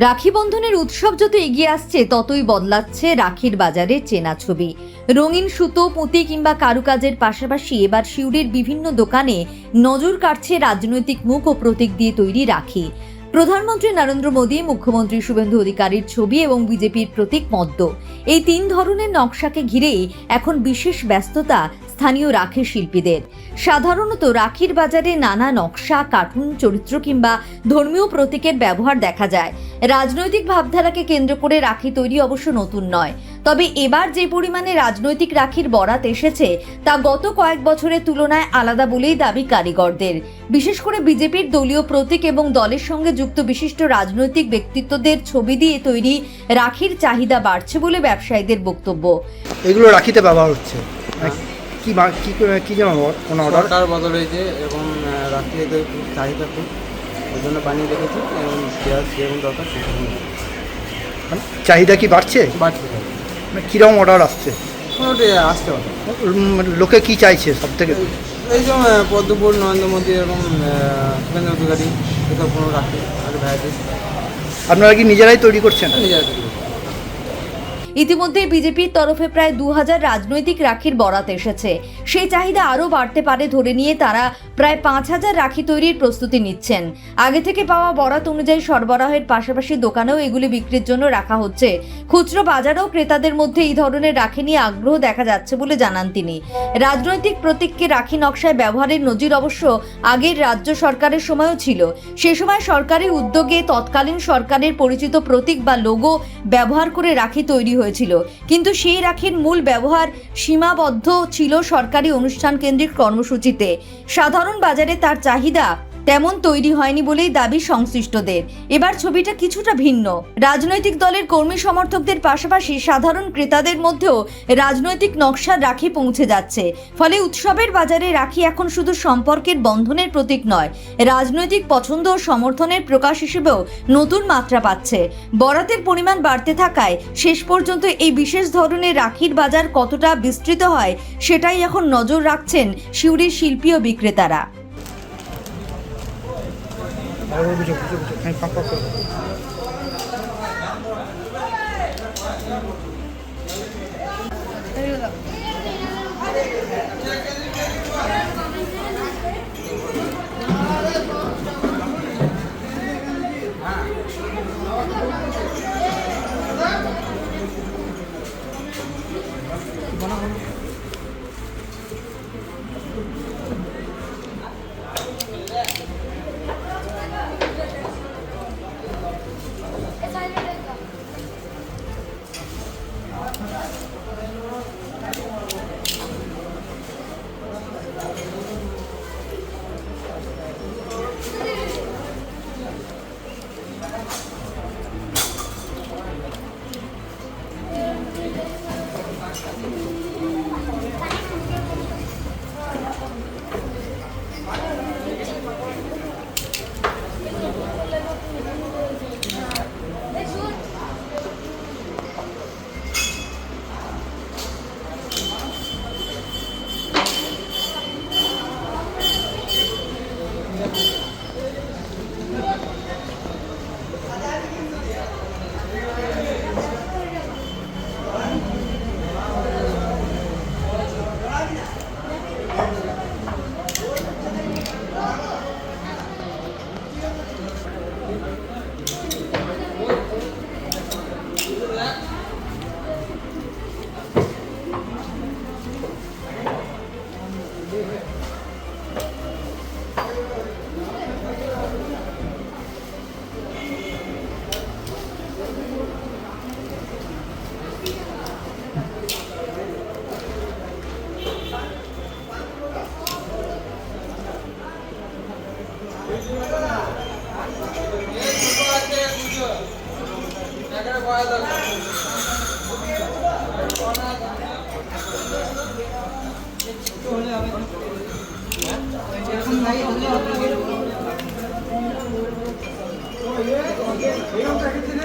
রাখি বন্ধনের উৎসব যত এগিয়ে আসছে ততই বদলাচ্ছে রাখির বাজারের চেনা ছবি। রঙিন সুতো, পুঁতি কিংবা কারুকাজের পাশাপাশি এবার সিউড়ির বিভিন্ন দোকানে নজর কাটছে রাজনৈতিক মুখ ও প্রতীক দিয়ে তৈরি রাখি। প্রধানমন্ত্রী নরেন্দ্র মোদী, মুখ্যমন্ত্রী শুভেন্দু অধিকারীর ছবি এবং বিজেপির প্রতীক পদ্ম, এই তিন ধরনের নকশাকে ঘিরেই এখন বিশেষ ব্যস্ততা স্থানীয় রাখি শিল্পীদের। সাধারণত রাখির বাজারে নানা নকশা, কার্টুন চরিত্র কিংবা ধর্মীয় প্রতীকের ব্যবহার দেখা যায়। রাজনৈতিক ভাবধারাকে কেন্দ্র করে রাখি তৈরি অবশ্য নতুন নয়, তবে এবার যে পরিমাণে রাজনৈতিক রাখির বরাত এসেছে তা গত কয়েক বছরের তুলনায় আলাদা বলেই দাবি কারিগরদের। বিশেষ করে বিজেপির দলীয় প্রতীক এবং দলের সঙ্গে যুক্ত বিশিষ্ট রাজনৈতিক ব্যক্তিত্বদের ছবি দিয়ে তৈরি রাখির চাহিদা বাড়ছে বলে ব্যবসায়ীদের বক্তব্য। এগুলো রাখিতে ব্যবহার হচ্ছে কি যেন কোনো সরকার বদল হয়েছে এবং রাখি এদের খুব চাহিদা খুব, ওই জন্য বানিয়ে রেখেছি এবং যেরকম দরকার সেরকম চাহিদা কি বাড়ছে? বাড়ছে। কীরকম অর্ডার আসছে? মোটামুটি আসতে হবে। লোকে কি চাইছে সব থেকে? এই যে পদ্মপুর, নরেন্দ্র মোদী এবং শুভেন্দু অধিকারী, এসব কোনো রাখি আর ভ্যারাইটি। আপনারা কি নিজেরাই তৈরি করছেন? নিজেরা তৈরি। ইতিমধ্যে বিজেপির তরফে প্রায় 2000 রাজনৈতিক রাখির বরাত এসেছে। সেই চাহিদা আরও বাড়তে পারে ধরে নিয়ে তারা প্রায় 5000 রাখি তৈরির প্রস্তুতি নিচ্ছেন। আগে থেকে পাওয়া বরাত অনুযায়ী সরবরাহের পাশাপাশি দোকানেও এগুলি বিক্রির জন্য রাখা হচ্ছে। খুচরো বাজারেও ক্রেতাদের মধ্যে এই ধরনের রাখি নিয়ে আগ্রহ দেখা যাচ্ছে বলে জানান তিনি। রাজনৈতিক প্রতীককে রাখি নকশায় ব্যবহারের নজির অবশ্য আগের রাজ্য সরকারের সময়ও ছিল। সে সময় সরকারি উদ্যোগে তৎকালীন সরকারের পরিচিত প্রতীক বা লোগো ব্যবহার করে রাখি তৈরি হয়েছিল, কিন্তু সেই রাখির মূল ব্যবহার সীমাবদ্ধ ছিল সরকারি অনুষ্ঠান কেন্দ্রিক কর্মসূচিতে। সাধারণ বাজারে তার চাহিদা তেমন তৈরি হয়নি বলেই দাবি সংশ্লিষ্টদের। এবার ছবিটা কিছুটা ভিন্ন। রাজনৈতিক দলের কর্মী সমর্থকদের পাশাপাশি সাধারণ ক্রেতাদের মধ্যেও রাজনৈতিক নকশার রাখি পৌঁছে যাচ্ছে। ফলে উৎসবের বাজারে রাখি এখন শুধু সম্পর্কের বন্ধনের প্রতীক নয়, রাজনৈতিক পছন্দ ও সমর্থনের প্রকাশ হিসেবেও নতুন মাত্রা পাচ্ছে। বরাতের পরিমাণ বাড়তে থাকায় শেষ পর্যন্ত এই বিশেষ ধরনের রাখির বাজার কতটা বিস্তৃত হয় সেটাই এখন নজর রাখছেন সিউড়ির শিল্পী ও বিক্রেতারা। এখন